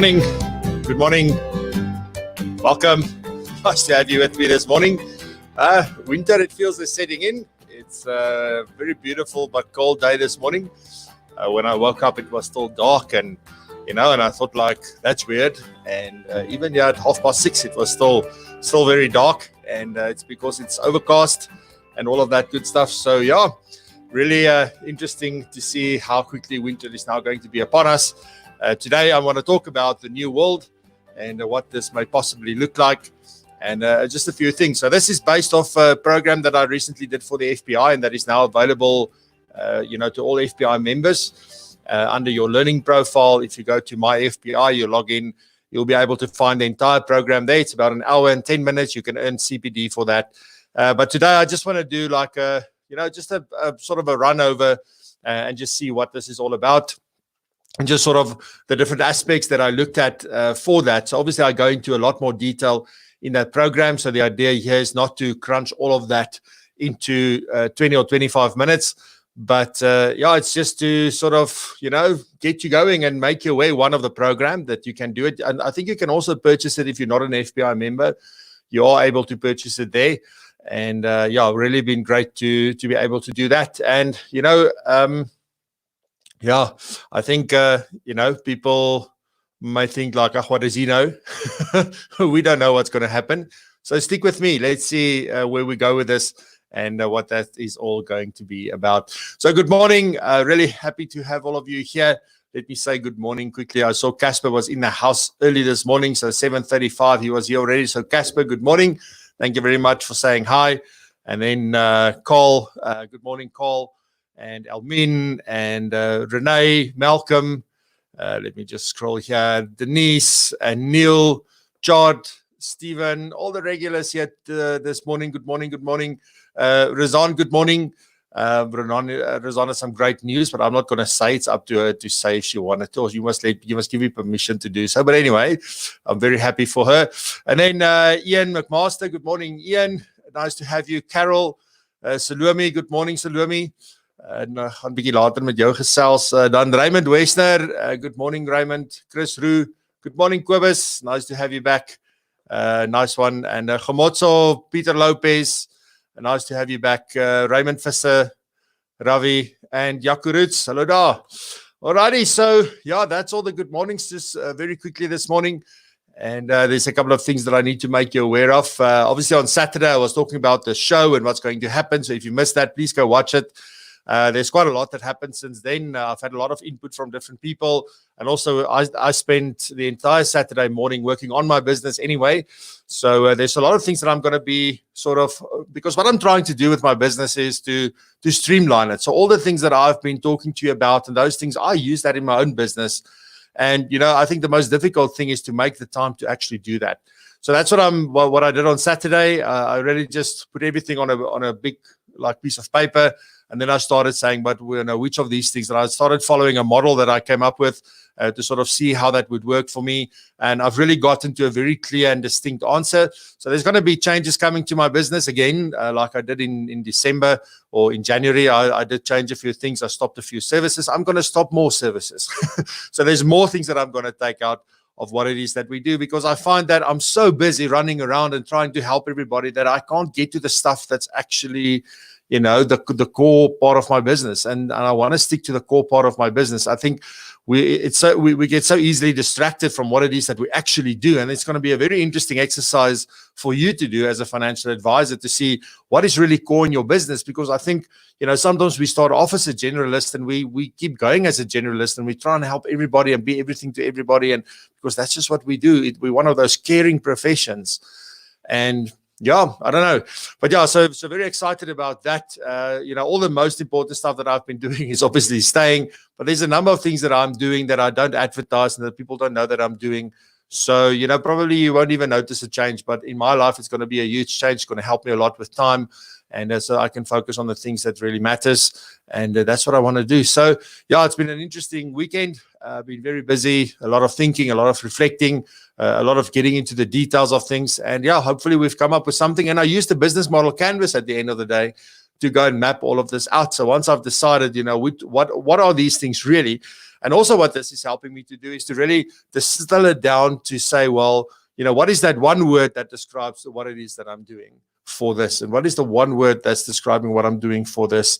morning. Good morning. Welcome. Nice to have you with me this morning. Winter, it feels, is setting in. It's a very beautiful but cold day this morning. When I woke up, it was still dark, and and I thought, like, that's weird. And even at 6:30, it was still very dark, and it's because it's overcast and all of that good stuff. So yeah, really interesting to see how quickly winter is now going to be upon us. Today, I want to talk about the new world and what this may possibly look like, and just a few things. So this is based off a program that I recently did for the FBI, and that is now available, to all FBI members under your learning profile. If you go to my FBI, you log in, you'll be able to find the entire program there. It's about an hour and 10 minutes. You can earn CPD for that. But today, I just want to do like a sort of a run over and just see what this is all about, and just sort of the different aspects that I looked at for that. So obviously I go into a lot more detail in that program. So the idea here is not to crunch all of that into 20 or 25 minutes, but it's just to sort of, get you going and make you aware, one, of the program, that you can do it. And I think you can also purchase it if you're not an FBI member. You are able to purchase it there. And really been great to be able to do that. And, I think, people might think like, what does he know? We don't know what's going to happen. So stick with me. Let's see where we go with this and what that is all going to be about. So good morning. Really happy to have all of you here. Let me say good morning quickly. I saw Casper was in the house early this morning. So 7:35, he was here already. So Casper, good morning. Thank you very much for saying hi. And then Cole, good morning, Cole. And Elmin and Renee, Malcolm. Let me just scroll here. Denise and Neil, Jod, Stephen, all the regulars here this morning. Good morning, good morning. Razan, good morning. Razan has some great news, but I'm not going to say. It's up to her to say if she wanted to, or you must give me permission to do so. But anyway, I'm very happy for her. And then Ian McMaster, good morning, Ian. Nice to have you. Carol, Salome, good morning, Salome. Gaan 'n bietjie later met jou gesels. Dan Raymond Westner, good morning, Raymond. Chris Roo, good morning, Kobus. Nice to have you back. Nice one. And Gemotso, Peter Lopez, nice to have you back. Raymond Visser, Ravi, and Jakuruts. Hello da. Alrighty, so that's all the good mornings just very quickly this morning. And there's a couple of things that I need to make you aware of. Obviously, on Saturday, I was talking about the show and what's going to happen. So if you missed that, please go watch it. There's quite a lot that happened since then. I've had a lot of input from different people. And also, I spent the entire Saturday morning working on my business anyway. So there's a lot of things that I'm going to be because what I'm trying to do with my business is to streamline it. So all the things that I've been talking to you about, and those things, I use that in my own business. And, I think the most difficult thing is to make the time to actually do that. So that's what I did on Saturday. I really just put everything on a big piece of paper. And then I started saying, but which of these things, and I started following a model that I came up with to sort of see how that would work for me. And I've really gotten to a very clear and distinct answer. So there's going to be changes coming to my business again, like I did in December or in January. I did change a few things. I stopped a few services. I'm going to stop more services. So there's more things that I'm going to take out of what it is that we do, because I find that I'm so busy running around and trying to help everybody that I can't get to the stuff that's actually the core part of my business, and I want to stick to the core part of my business. I think we get so easily distracted from what it is that we actually do, and it's going to be a very interesting exercise for you to do as a financial advisor to see what is really core in your business. Because I think sometimes we start off as a generalist, and we keep going as a generalist, and we try and help everybody and be everything to everybody, and because that's just what we do. We're one of those caring professions, and I don't know. But so very excited about that. All the most important stuff that I've been doing is obviously staying, but there's a number of things that I'm doing that I don't advertise and that people don't know that I'm doing. So, probably you won't even notice a change, but in my life, it's going to be a huge change. It's going to help me a lot with time. And so I can focus on the things that really matters. And that's what I want to do. So, it's been an interesting weekend. Been very busy, a lot of thinking, a lot of reflecting, a lot of getting into the details of things. And hopefully we've come up with something. And I used the business model canvas at the end of the day to go and map all of this out. So once I've decided, what are these things really? And also what this is helping me to do is to really distill it down to say, well, what is that one word that describes what it is that I'm doing for this? And what is the one word that's describing what I'm doing for this?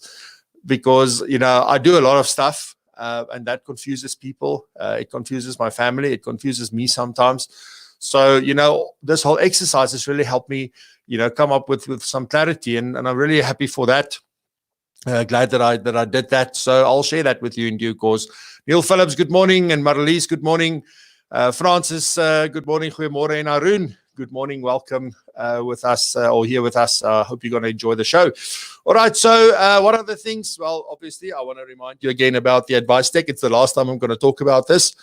Because, I do a lot of stuff and that confuses people. It confuses my family. It confuses me sometimes. So, this whole exercise has really helped me, come up with some clarity. And I'm really happy for that. Glad that I did that. So I'll share that with you in due course. Neil Phillips, good morning. And Marlies, good morning. Francis, good morning. Goeiemorgen. And Arun, good morning. Welcome with us or here with us. Hope you're going to enjoy the show. All right. So what are the things? Well, obviously, I want to remind you again about the advice deck. It's the last time I'm going to talk about this.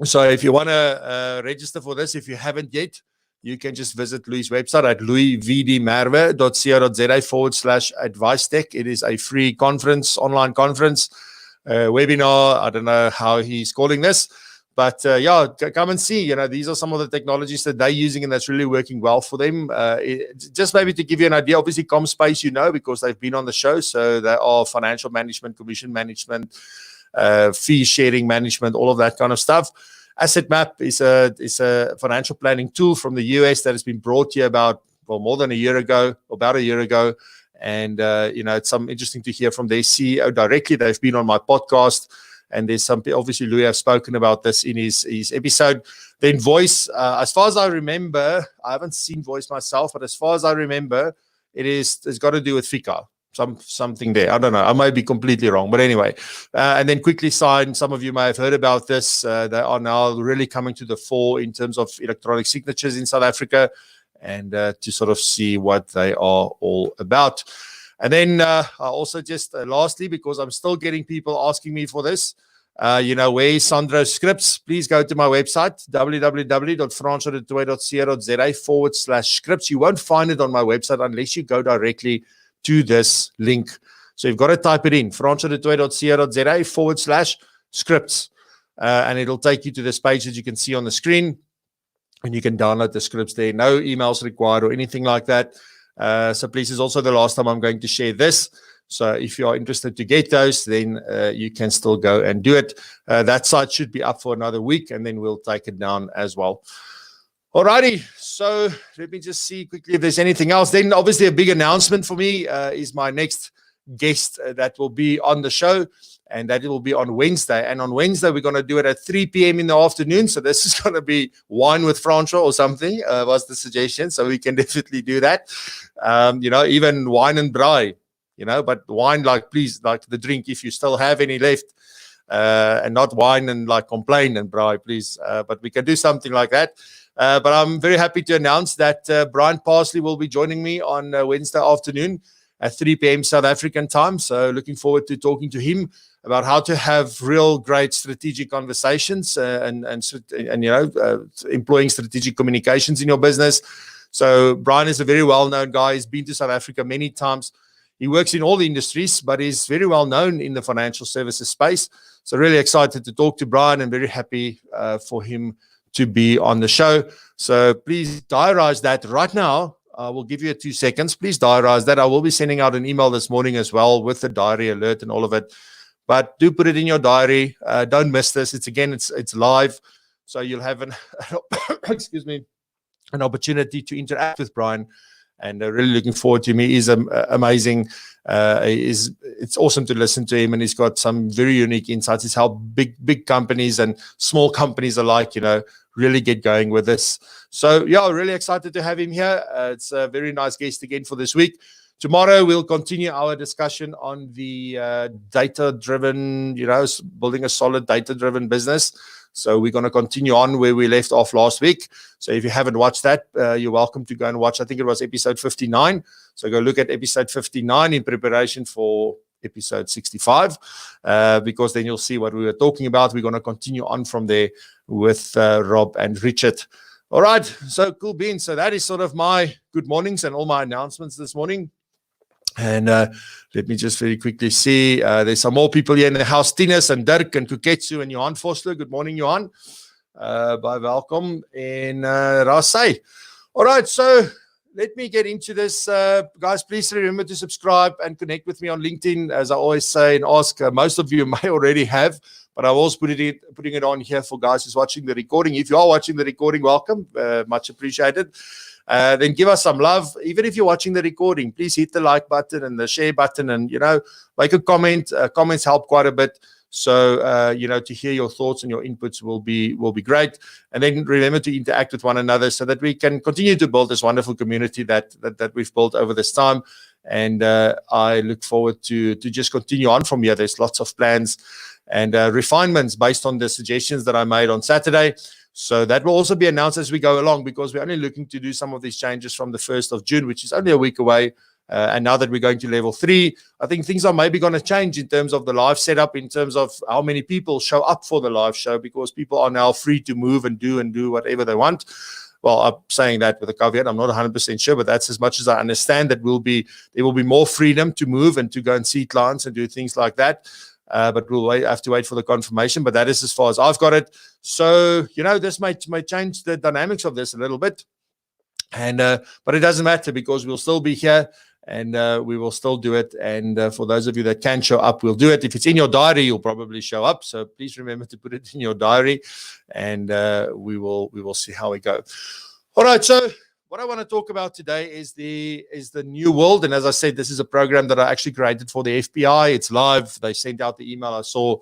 So if you want to register for this, if you haven't yet, you can just visit Louis' website at louisvdmerwe.co.za/advice deck. It is a free conference, online conference, webinar. I don't know how he's calling this, but come and see. These are some of the technologies that they're using and that's really working well for them. Just maybe to give you an idea, obviously ComSpace, because they've been on the show. So they are financial management, commission management, fee sharing management, all of that kind of stuff. Asset Map is a financial planning tool from the US that has been brought here about a year ago. And, it's some interesting to hear from their CEO directly. They've been on my podcast, and there's some, obviously, Louis have spoken about this in his episode. Then Voice, as far as I remember, I haven't seen Voice myself, but as far as I remember, it's got to do with FICA. Something there. I don't know. I might be completely wrong. But anyway, and then Quickly Sign. Some of you may have heard about this. They are now really coming to the fore in terms of electronic signatures in South Africa, and to sort of see what they are all about. And then I also just lastly, because I'm still getting people asking me for this, where is Sandro's scripts? Please go to my website, www.francois.co.za/scripts. You won't find it on my website unless you go directly to this link. So you've got to type it in, francois.co.za/scripts. And it'll take you to this page that you can see on the screen, and you can download the scripts there. No emails required or anything like that. So please, it's also the last time I'm going to share this. So if you are interested to get those, then you can still go and do it. That site should be up for another week, and then we'll take it down as well. Alrighty, so let me just see quickly if there's anything else. Then obviously a big announcement for me is my next guest that will be on the show, and that will be on Wednesday. And on Wednesday, we're going to do it at 3 p.m. in the afternoon. So this is going to be wine with Francois or something, was the suggestion. So we can definitely do that. Even wine and braai, but wine, please, the drink, if you still have any left, and not wine and complain and braai, please. But we can do something like that. But I'm very happy to announce that Brian Parsley will be joining me on Wednesday afternoon at 3 p.m. South African time. So looking forward to talking to him about how to have real great strategic conversations and employing strategic communications in your business. So Brian is a very well-known guy. He's been to South Africa many times. He works in all the industries, but he's very well known in the financial services space. So really excited to talk to Brian and very happy for him to be on the show. So please diarize that right now. I will give you 2 seconds. Please diarize that. I will be sending out an email this morning as well with the diary alert and all of it. But do put it in your diary. Don't miss this. It's live. So you'll have an opportunity to interact with Brian. And really looking forward to him. He is amazing. It's awesome to listen to him, and he's got some very unique insights. It's how big companies and small companies alike, really get going with this. So really excited to have him here. It's a very nice guest again for this week. Tomorrow we'll continue our discussion on the data-driven, building a solid data-driven business. So we're going to continue on where we left off last week. So if you haven't watched that, you're welcome to go and watch. I think it was episode 59. So go look at episode 59 in preparation for episode 65, because then you'll see what we were talking about. We're going to continue on from there with Rob and Richard. All right. So cool beans. So that is sort of my good mornings and all my announcements this morning. And let me just very quickly see. There's some more people here in the house. Tinus and Dirk and Kuketsu and Johan Foster. Good morning, Johan. Bye, welcome. And Rasai. All right, so let me get into this. Guys, please remember to subscribe and connect with me on LinkedIn, as I always say and ask. Most of you may already have, but I was putting it on here for guys who's watching the recording. If you are watching the recording, welcome. Much appreciated. Then give us some love. Even if you're watching the recording, please hit the like button and the share button, and, make a comment. Comments help quite a bit. So, to hear your thoughts and your inputs will be great. And then remember to interact with one another so that we can continue to build this wonderful community that we've built over this time. And I look forward to just continue on from here. There's lots of plans and refinements based on the suggestions that I made on Saturday. So that will also be announced as we go along, because we're only looking to do some of these changes from the 1st of June, which is only a week away. And now that we're going to level 3, I think things are maybe going to change in terms of the live setup, in terms of how many people show up for the live show, because people are now free to move and do whatever they want. Well, I'm saying that with a caveat. I'm not 100% sure, but that's as much as I understand. That there will be more freedom to move and to go and see clients and do things like that. But we'll have to wait for the confirmation. But that is as far as I've got it. So, this may change the dynamics of this a little bit. And but it doesn't matter, because we'll still be here. And we will still do it. And for those of you that can show up, we'll do it. If it's in your diary, you'll probably show up. So please remember to put it in your diary, and we will see how we go. All right. So what I want to talk about today is the new world. And as I said, this is a program that I actually created for the FBI. It's live. They sent out the email. I saw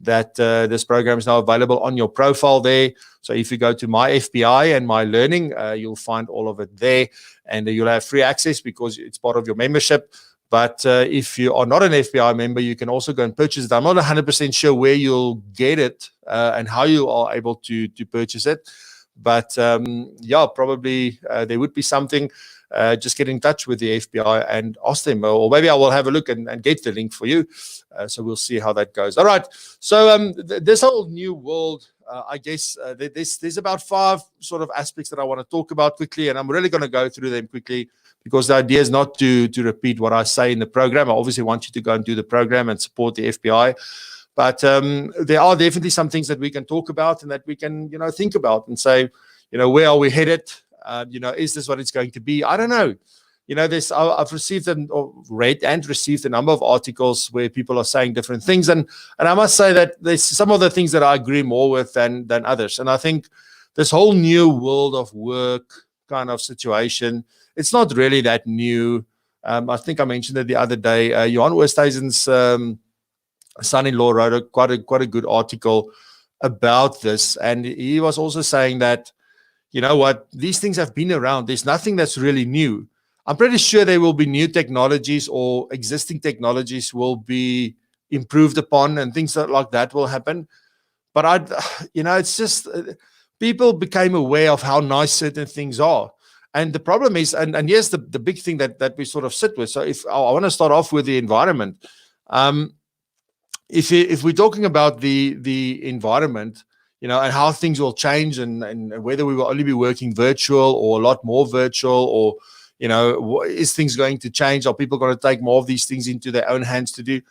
that this program is now available on your profile there. So if you go to my FBI and my learning, you'll find all of it there, and you'll have free access because it's part of your membership. But if you are not an FBI member, you can also go and purchase it. I'm not 100% sure where you'll get it and how you are able to purchase it. But probably there would be something. Just get in touch with the FBI and ask them, or maybe I will have a look and get the link for you. So we'll see how that goes. All right. So this whole new world, I guess there's about 5 sort of aspects that I want to talk about quickly, and I'm really going to go through them quickly, because the idea is not to repeat what I say in the program. I obviously want you to go and do the program and support the FBI. But there are definitely some things that we can talk about and that we can, think about and say, where are we headed? Is this what it's going to be? I don't know. I've received or read and received a number of articles where people are saying different things. And I must say that there's some of the things that I agree more with than others. And I think this whole new world of work kind of situation, it's not really that new. I think I mentioned it the other day. Johan Oosthuizen's son-in-law wrote quite a good article about this. And he was also saying that, these things have been around. There's nothing that's really new. I'm pretty sure there will be new technologies, or existing technologies will be improved upon, and things like that will happen. But it's just people became aware of how nice certain things are. And the problem is, and here's the big thing that we sort of sit with. So if I want to start off with the environment, if we're talking about the environment, and how things will change, and whether we will only be working virtual or a lot more virtual, or is things going to change? Are people going to take more of these things into their own hands to do?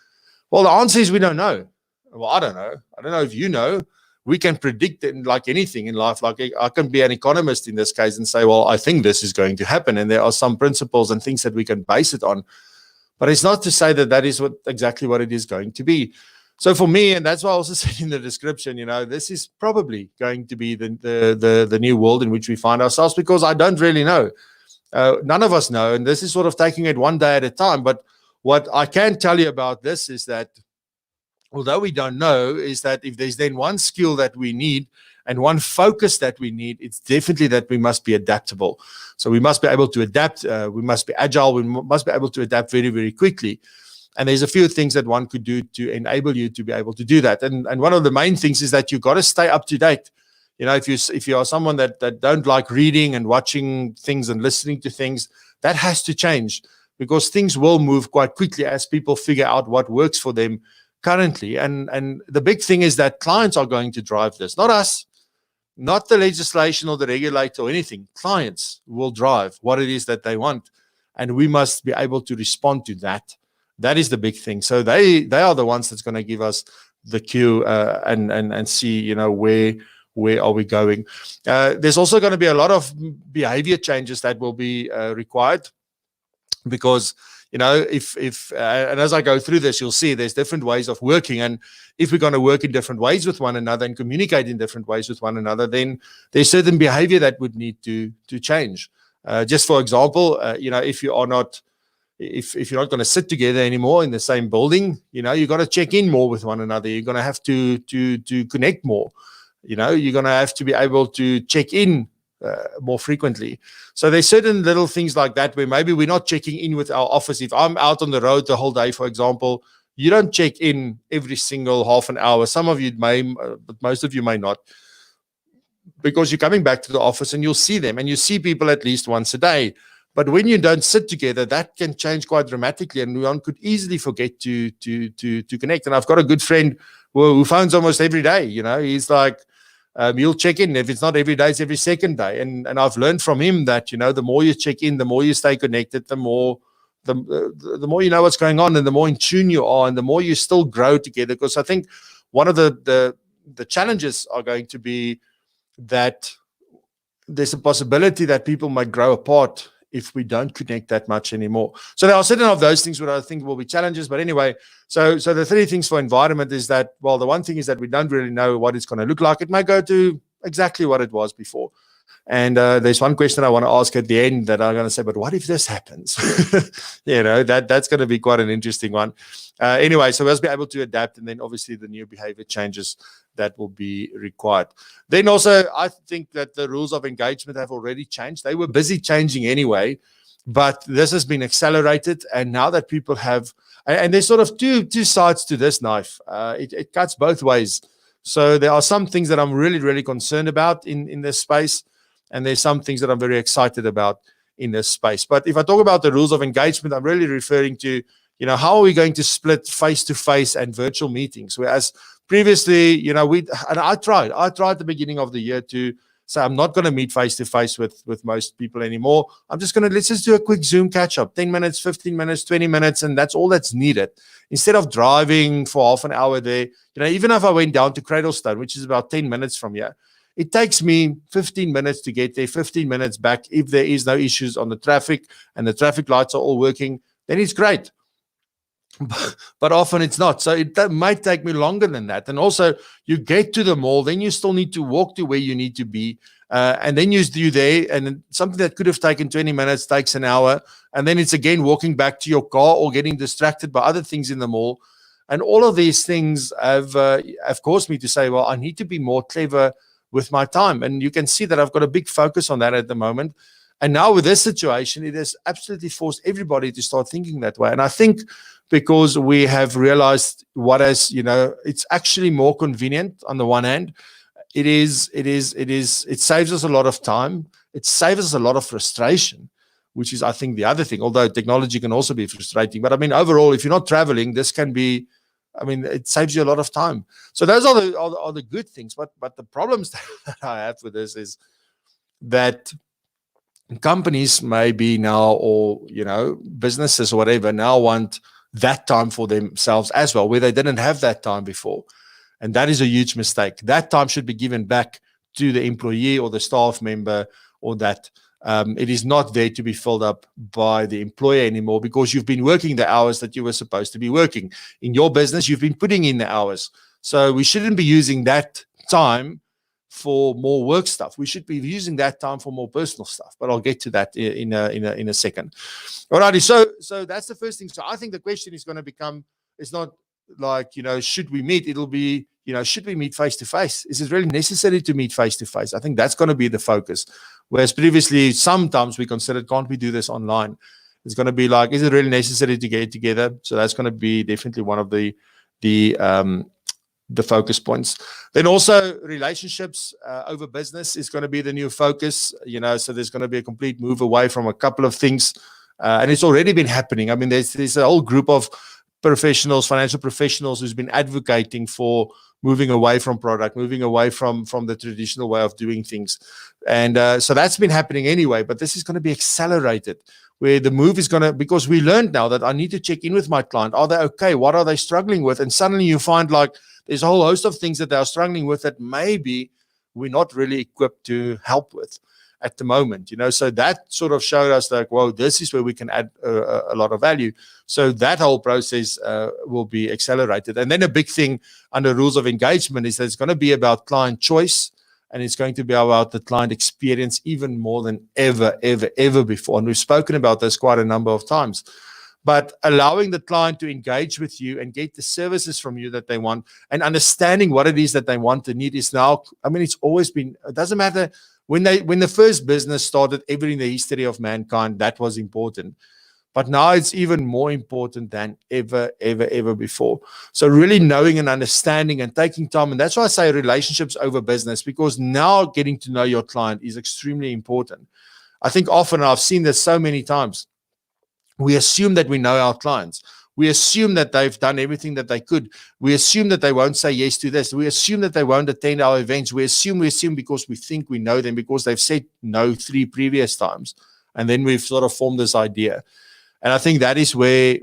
Well, the answer is we don't know. Well, I don't know. I don't know if you know. We can predict it like anything in life. Like I can be an economist in this case and say, well, I think this is going to happen. And there are some principles and things that we can base it on. But it's not to say that is exactly what it is going to be. So for me, and that's why I also said in the description, this is probably going to be the new world in which we find ourselves, because I don't really know. None of us know, and this is sort of taking it one day at a time. But what I can tell you about this is that, although we don't know, is that if there's then one skill that we need and one focus that we need, it's definitely that we must be adaptable. So we must be able to adapt. We must be agile. We must be able to adapt very, very quickly. And there's a few things that one could do to enable you to be able to do that. And one of the main things is that you've got to stay up to date. If you are someone that don't like reading and watching things and listening to things, that has to change, because things will move quite quickly as people figure out what works for them currently. And the big thing is that clients are going to drive this, not us, not the legislation or the regulator or anything. Clients will drive what it is that they want, and we must be able to respond to that. That is the big thing. So they are the ones that's going to give us the cue and see, where are we going. There's also going to be a lot of behavior changes that will be required, because and as I go through this, you'll see there's different ways of working, and if we're going to work in different ways with one another and communicate in different ways with one another, then there's certain behavior that would need to change. Just for example, if you're not going to sit together anymore in the same building, you've got to check in more with one another. You're going to have to connect more. You're going to have to be able to check in more frequently. So there's certain little things like that where maybe we're not checking in with our office. If I'm out on the road the whole day, for example, you don't check in every single half an hour. Some of you may, but most of you may not, because you're coming back to the office and you'll see them, and you see people at least once a day. But when you don't sit together, that can change quite dramatically, and one could easily forget to connect. And I've got a good friend who phones almost every day. He's like, you'll check in. If it's not every day, it's every second day. And I've learned from him that, the more you check in, the more you stay connected, the more you know what's going on, and the more in tune you are, and the more you still grow together. Because I think one of the challenges are going to be that there's a possibility that people might grow apart if we don't connect that much anymore. So there are certain of those things what I think will be challenges. But anyway, so the three things for environment is that, well, the one thing is that we don't really know what it's going to look like. It might go to exactly what it was before. And there's one question I want to ask at the end that I'm going to say, but what if this happens? That's going to be quite an interesting one. Anyway, so we'll be able to adapt, and then obviously the new behavior changes that will be required. Then also, I think that the rules of engagement have already changed. They were busy changing anyway, but this has been accelerated. And now that people have, and there's sort of two sides to this knife. It cuts both ways. So there are some things that I'm really, really concerned about in this space, and there's some things that I'm very excited about in this space. But if I talk about the rules of engagement, I'm really referring to, how are we going to split face-to-face and virtual meetings? Whereas previously, I tried at the beginning of the year to say, I'm not going to meet face-to-face with most people anymore. Let's just do a quick Zoom catch-up, 10 minutes, 15 minutes, 20 minutes, and that's all that's needed. Instead of driving for half an hour there, even if I went down to Cradlestone, which is about 10 minutes from here, it takes me 15 minutes to get there, 15 minutes back. If there is no issues on the traffic and the traffic lights are all working, then it's great. But often it's not. So it might take me longer than that. And also, you get to the mall, then you still need to walk to where you need to be. And then you're there, and something that could have taken 20 minutes takes an hour. And then it's again walking back to your car or getting distracted by other things in the mall. And all of these things have caused me to say, well, I need to be more clever with my time. And you can see that I've got a big focus on that at the moment. And now with this situation, it has absolutely forced everybody to start thinking that way. And I think because we have realized it's actually more convenient on the one hand. It saves us a lot of time. It saves us a lot of frustration, which is, I think, the other thing, although technology can also be frustrating. But I mean, overall, if you're not traveling, this can be, it saves you a lot of time. So those are the good things. But the problems that I have with this is that companies maybe now, or, businesses or whatever, now want that time for themselves as well, where they didn't have that time before. And that is a huge mistake. That time should be given back to the employee or the staff member, or that it is not there to be filled up by the employer anymore, because you've been working the hours that you were supposed to be working. In your business, you've been putting in the hours. So we shouldn't be using that time for more work stuff. We should be using that time for more personal stuff. But I'll get to that in a second. Alrighty, so that's the first thing. So I think the question is going to become, it's not like, should we meet? It'll be, should we meet face to face? Is it really necessary to meet face to face? I think that's going to be the focus. Whereas previously, sometimes we considered, can't we do this online? It's going to be like, is it really necessary to get together? So that's going to be definitely one of the focus points. Then also relationships over business is going to be the new focus. So there's going to be a complete move away from a couple of things, and it's already been happening. I mean, there's a whole group of professionals, financial professionals, who's been advocating for moving away from product, moving away from the traditional way of doing things. And so that's been happening anyway, but this is going to be accelerated, where the move is going to, because we learned now that I need to check in with my client. Are they okay? What are they struggling with? And suddenly you find like there's a whole host of things that they are struggling with that maybe we're not really equipped to help with at the moment, so that sort of showed us like, whoa, this is where we can add a lot of value. So that whole process will be accelerated. And then a big thing under rules of engagement is that it's going to be about client choice, and it's going to be about the client experience even more than ever before. And we've spoken about this quite a number of times. But allowing the client to engage with you and get the services from you that they want, and understanding what it is that they want and need is now, it's always been, it doesn't matter. When the first business started, ever in the history of mankind, that was important. But now it's even more important than ever before. So really knowing and understanding and taking time. And that's why I say relationships over business, because now getting to know your client is extremely important. I think often, I've seen this so many times, we assume that we know our clients. We assume that they've done everything that they could. We assume that they won't say yes to this. We assume that they won't attend our events. We assume because we think we know them, because they've said no 3 previous times. And then we've sort of formed this idea. And I think that is where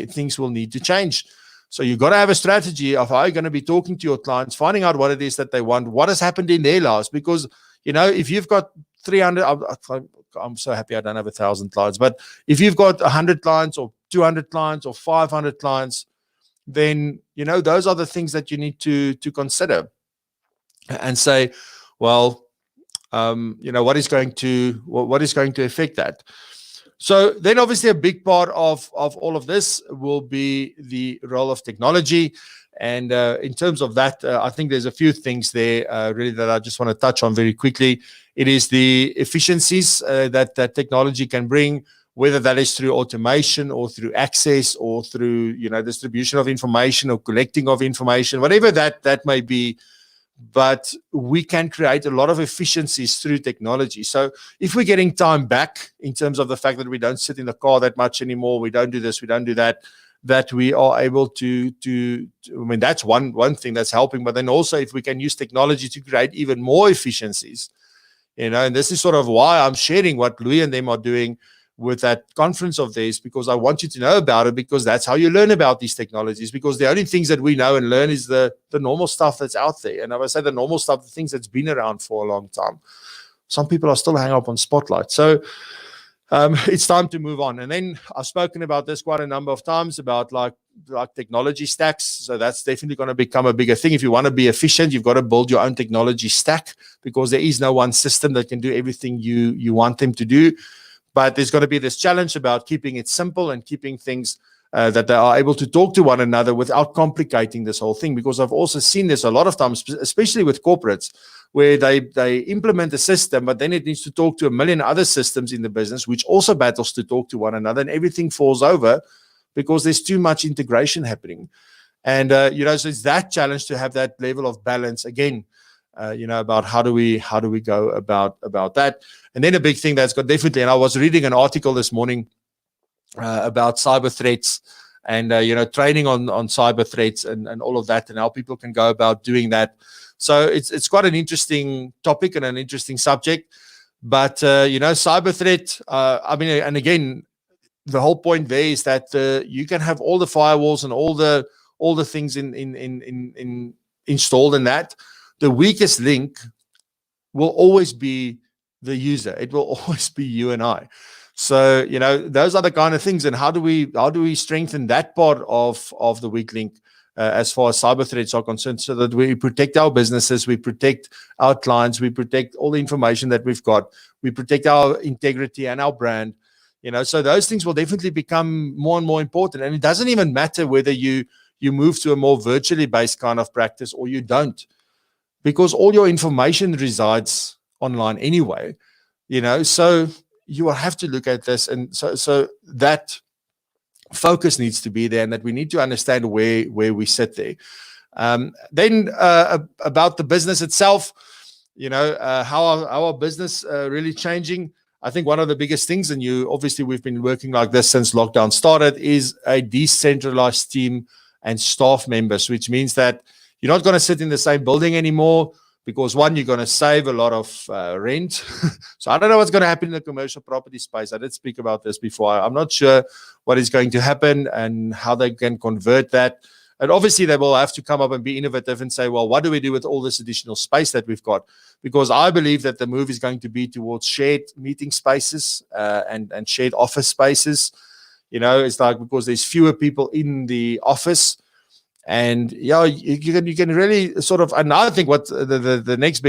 things will need to change. So you've got to have a strategy of how you're going to be talking to your clients, finding out what it is that they want, what has happened in their lives. Because, if you've got 300, I'm so happy I don't have 1,000 clients. But if you've got 100 clients or 200 clients or 500 clients, then, those are the things that you need to consider and say, well, what is going to affect that? So then obviously a big part of all of this will be the role of technology. And in terms of that, I think there's a few things there really that I just want to touch on very quickly. It is the efficiencies that technology can bring, whether that is through automation or through access or through, distribution of information or collecting of information, whatever that may be. But we can create a lot of efficiencies through technology. So if we're getting time back in terms of the fact that we don't sit in the car that much anymore, we don't do this, we don't do that, that we are able to that's one thing that's helping. But then also, if we can use technology to create even more efficiencies, and this is sort of why I'm sharing what Louis and them are doing with that conference of theirs, because I want you to know about it, because that's how you learn about these technologies. Because the only things that we know and learn is the normal stuff that's out there. And I would say the normal stuff, the things that's been around for a long time. Some people are still hanging up on Spotlight. So it's time to move on. And then I've spoken about this quite a number of times about like technology stacks. So that's definitely going to become a bigger thing. If you want to be efficient, you've got to build your own technology stack, because there is no one system that can do everything you want them to do. But there's got to be this challenge about keeping it simple and keeping things that they are able to talk to one another without complicating this whole thing. Because I've also seen this a lot of times, especially with corporates, where they implement a system, but then it needs to talk to a million other systems in the business, which also battles to talk to one another, and everything falls over because there's too much integration happening. And, so it's that challenge to have that level of balance again. About how do we go about that. And then a big thing that's got definitely, and I was reading an article this morning about cyber threats and, training on cyber threats and all of that, and how people can go about doing that. So it's quite an interesting topic and an interesting subject. But, cyber threat, and again, the whole point there is that you can have all the firewalls and all the things in installed in that. The weakest link will always be the user. It will always be you and I. So, those are the kind of things. And how do we strengthen that part of the weak link as far as cyber threats are concerned, so that we protect our businesses, we protect our clients, we protect all the information that we've got, we protect our integrity and our brand. So those things will definitely become more and more important. And it doesn't even matter whether you move to a more virtually based kind of practice or you don't, because all your information resides online anyway, so you will have to look at this. And so that focus needs to be there, and that we need to understand where we sit there. Then about the business itself, how our business really changing. I think one of the biggest things, and we've been working like this since lockdown started, is a decentralized team and staff members, which means that you're not going to sit in the same building anymore, because one, you're going to save a lot of rent. So I don't know what's going to happen in the commercial property space. I did speak about this before. I'm not sure what is going to happen and how they can convert that. And obviously they will have to come up and be innovative and say, well, what do we do with all this additional space that we've got? Because I believe that the move is going to be towards shared meeting spaces and shared office spaces. It's like, because there's fewer people in the office. And you can really sort of, and I think what the next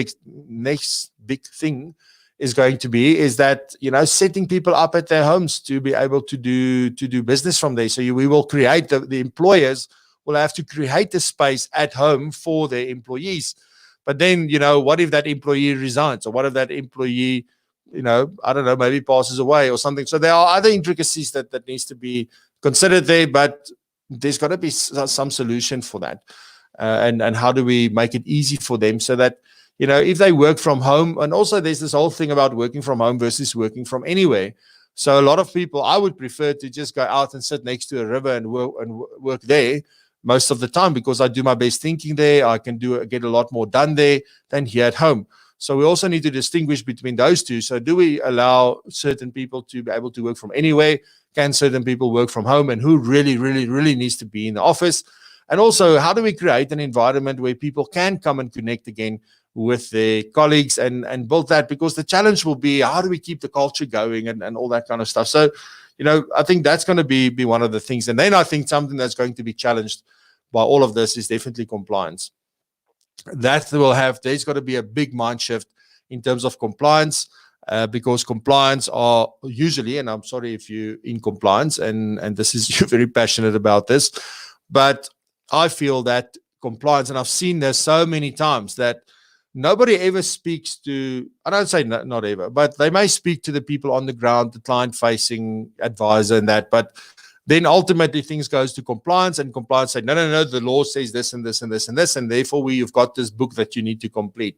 big thing is going to be is that, setting people up at their homes to be able to do business from there. So we will create, the employers will have to create a space at home for their employees. But then, what if that employee resigns, or what if that employee, I don't know, maybe passes away or something? So there are other intricacies that needs to be considered there, but there's got to be some solution for that. And how do we make it easy for them so that, if they work from home, and also there's this whole thing about working from home versus working from anywhere. So a lot of people, I would prefer to just go out and sit next to a river and work there most of the time, because I do my best thinking there. I can get a lot more done there than here at home. So we also need to distinguish between those two. So do we allow certain people to be able to work from anywhere? Can certain people work from home? And who really, really, really needs to be in the office? And also, how do we create an environment where people can come and connect again with their colleagues and build that? Because the challenge will be, how do we keep the culture going and all that kind of stuff? So, I think that's going to be one of the things. And then I think something that's going to be challenged by all of this is definitely compliance. There's got to be a big mind shift in terms of compliance. Because compliance are usually, and I'm sorry if you're in compliance, and this is, you're very passionate about this, but I feel that compliance, and I've seen this so many times, that nobody ever speaks to, I don't say not ever, but they may speak to the people on the ground, the client-facing advisor and that, but then ultimately things goes to compliance, and compliance say, no, the law says this and this and this and this, and therefore you've got this book that you need to complete.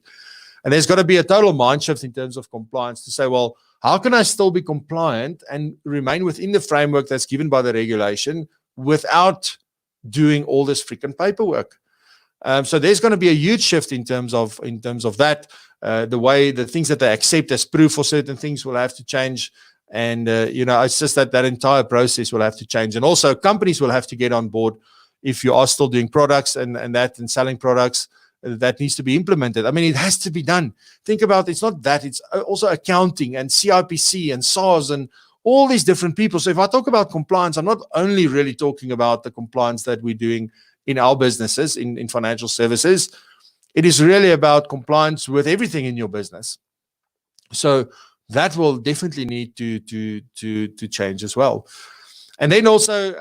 And there's got to be a total mind shift in terms of compliance to say, well, how can I still be compliant and remain within the framework that's given by the regulation without doing all this freaking paperwork? So there's going to be a huge shift in terms of that. The things that they accept as proof for certain things will have to change. And, it's just that entire process will have to change. And also companies will have to get on board if you are still doing products and selling products. That needs to be implemented. I mean, it has to be done. Think about, it's not that, it's also accounting and CIPC and SARS and all these different people. So if I talk about compliance, I'm not only really talking about the compliance that we're doing in our businesses, in financial services. It is really about compliance with everything in your business. So that will definitely need to change as well. And then also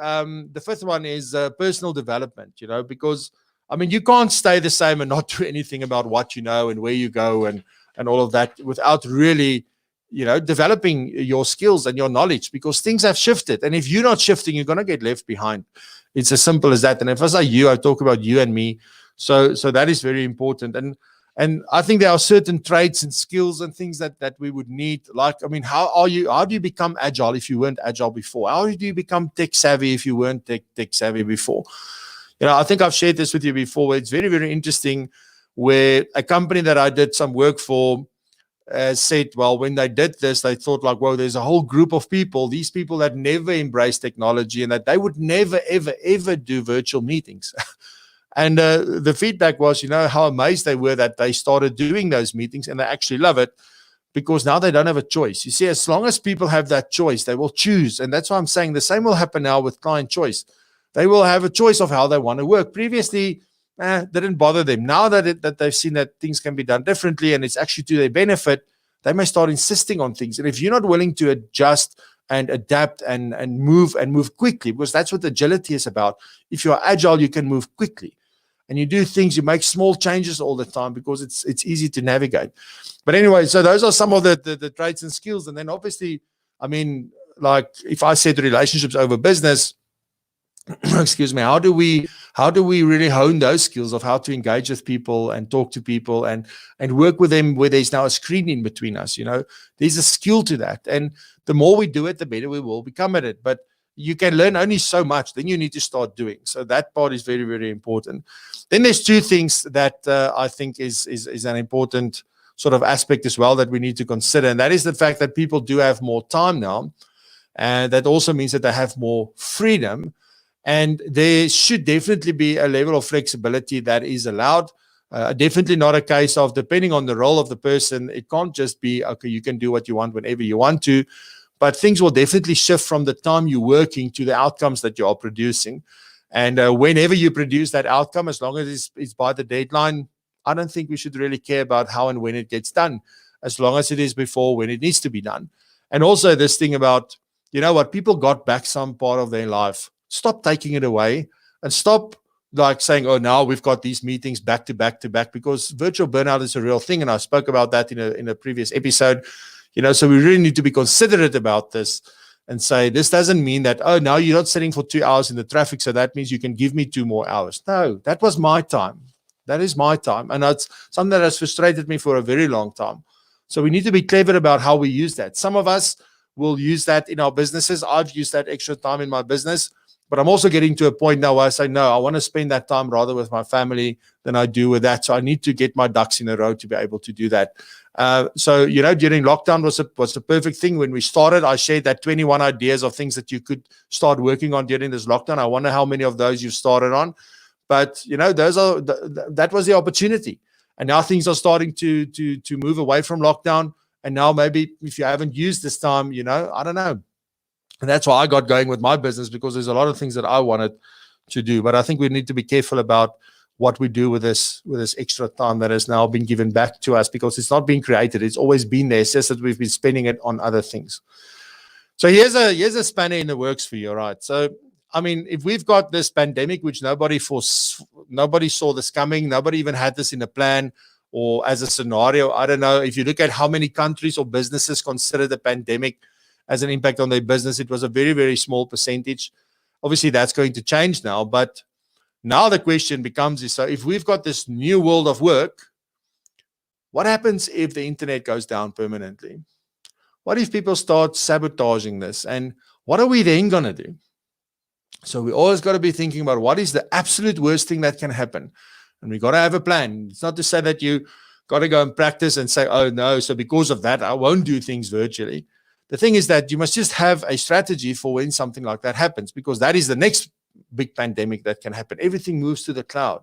the fifth one is personal development, because I mean, you can't stay the same and not do anything about what you know and where you go and all of that without really, developing your skills and your knowledge, because things have shifted. And if you're not shifting, you're going to get left behind. It's as simple as that. And if I say you, I talk about you and me. So that is very important. And I think there are certain traits and skills and things that we would need. Like, I mean, how do you become agile if you weren't agile before? How do you become tech savvy if you weren't tech savvy before? I think I've shared this with you before, where it's very, very interesting, where a company that I did some work for said, well, when they did this, they thought like, whoa, there's a whole group of people, these people that never embrace technology and that they would never, ever, ever do virtual meetings. And the feedback was, how amazed they were that they started doing those meetings and they actually love it, because now they don't have a choice. You see, as long as people have that choice, they will choose. And that's why I'm saying the same will happen now with client choice. They will have a choice of how they want to work. Previously, didn't bother them. Now that they've seen that things can be done differently and it's actually to their benefit, they may start insisting on things. And if you're not willing to adjust and adapt and move quickly, because that's what agility is about. If you're agile, you can move quickly. And you do things, you make small changes all the time because it's easy to navigate. But anyway, so those are some of the traits and skills. And then obviously, I mean, like if I said relationships over business, excuse me, how do we really hone those skills of how to engage with people and talk to people and work with them where there's now a screen in between us? There's a skill to that. And the more we do it, the better we will become at it. But you can learn only so much, then you need to start doing. So that part is very, very important. Then there's two things that I think is an important sort of aspect as well that we need to consider. And that is the fact that people do have more time now. And that also means that they have more freedom. And there should definitely be a level of flexibility that is allowed. Definitely not a case of, depending on the role of the person, it can't just be, okay, you can do what you want whenever you want to, but things will definitely shift from the time you're working to the outcomes that you are producing. And whenever you produce that outcome, as long as it's by the deadline, I don't think we should really care about how and when it gets done, as long as it is before when it needs to be done. And also this thing about, you know what, people got back some part of their life. Stop taking it away and stop like saying, oh, now we've got these meetings back to back to back, because virtual burnout is a real thing. And I spoke about that in a previous episode, you know, so we really need to be considerate about this and say, this doesn't mean that, oh, now you're not sitting for 2 hours in the traffic, so that means you can give me 2 more hours. No, that was my time. That is my time. And that's something that has frustrated me for a very long time. So we need to be clever about how we use that. Some of us will use that in our businesses. I've used that extra time in my business. But I'm also getting to a point now where I say, no, I want to spend that time rather with my family than I do with that. So I need to get my ducks in a row to be able to do that. So, you know, during lockdown was a perfect thing. When we started, I shared that 21 ideas of things that you could start working on during this lockdown. I wonder how many of those you started on. But, you know, that was the opportunity. And now things are starting to move away from lockdown. And now maybe if you haven't used this time, you know, I don't know. And that's why I got going with my business, because there's a lot of things that I wanted to do. But I think we need to be careful about what we do with this extra time that has now been given back to us, because it's not being created. It's always been there. It's just that we've been spending it on other things. So here's a spanner in the works for you, right? So, I mean, if we've got this pandemic, which nobody saw this coming, nobody even had this in a plan or as a scenario. I don't know. If you look at how many countries or businesses consider the pandemic as an impact on their business, it was a very, very small percentage. Obviously, that's going to change now. But now the question becomes, so if we've got this new world of work, what happens if the internet goes down permanently? What if people start sabotaging this? And what are we then going to do? So we always got to be thinking about what is the absolute worst thing that can happen. And we got to have a plan. It's not to say that you got to go and practice and say, oh, no, so because of that, I won't do things virtually. The thing is that you must just have a strategy for when something like that happens, because that is the next big pandemic that can happen. Everything moves to the cloud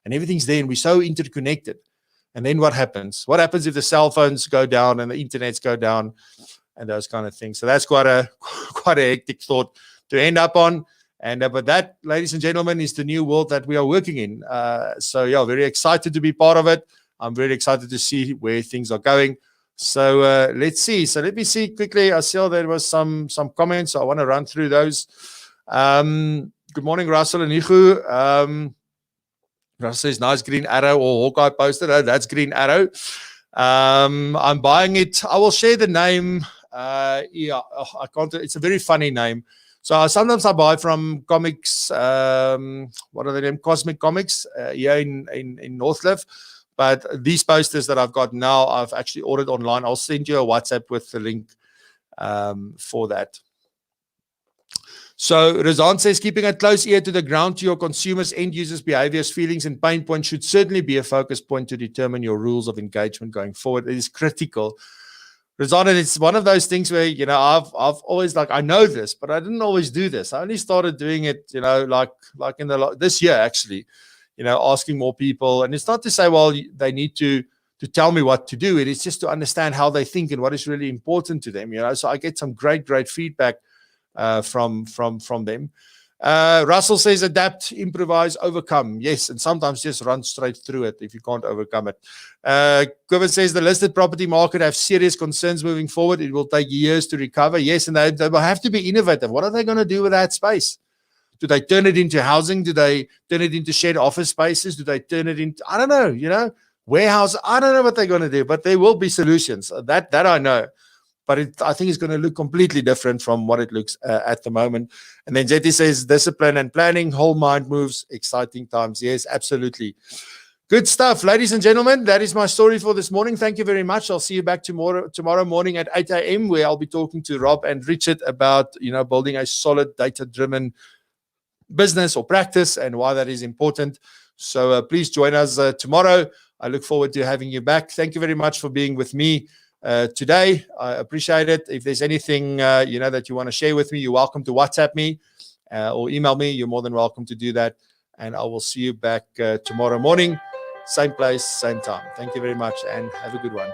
and everything's there and we're so interconnected. And then what happens? What happens if the cell phones go down and the internets go down and those kind of things? So that's quite a hectic thought to end up on. And but that, ladies and gentlemen, is the new world that we are working in. So yeah, very excited to be part of it. I'm very excited to see where things are going. So let's see. So let me see quickly. I saw there was some comments. So I want to run through those. Good morning, Russell and Ihu. Russell says, nice green arrow, or Hawkeye posted. Oh, that's green arrow. I'm buying it. I will share the name. Yeah, I can't. It's a very funny name. So sometimes I buy from comics. What are they named? Cosmic Comics here in Northcliffe. But these posters that I've got now, I've actually ordered online. I'll send you a WhatsApp with the link for that. So Razan says, keeping a close ear to the ground to your consumers, end users' behaviors, feelings, and pain points should certainly be a focus point to determine your rules of engagement going forward. It is critical. Razan, it's one of those things where, you know, I've always, like, I know this, but I didn't always do this. I only started doing it, you know, like in this year, actually. You know, asking more people. And it's not to say, well, they need to tell me what to do. It is just to understand how they think and what is really important to them. You know, so I get some great feedback from them. Russell says, adapt, improvise, overcome. Yes, and sometimes just run straight through it if you can't overcome it. Kevin says, the listed property market have serious concerns moving forward. It will take years to recover. Yes, and they will have to be innovative. What are they going to do with that space? Do they turn it into housing? Do they turn it into shared office spaces? Do they turn it into, I don't know, you know, warehouse? I don't know what they're going to do, but there will be solutions. That I know. But I think it's going to look completely different from what it looks at the moment. And then Jetty says, discipline and planning, whole mind moves, exciting times. Yes, absolutely. Good stuff, ladies and gentlemen. That is my story for this morning. Thank you very much. I'll see you back tomorrow morning at 8 a.m. where I'll be talking to Rob and Richard about, you know, building a solid data-driven business or practice and why that is important. So please join us tomorrow. I look forward to having you back. Thank you very much for being with me today. I appreciate it. If there's anything you know that you want to share with me, you're welcome to WhatsApp me. or email me. You're more than welcome to do that. And I will see you back tomorrow morning, same place, same time. Thank you very much and have a good one.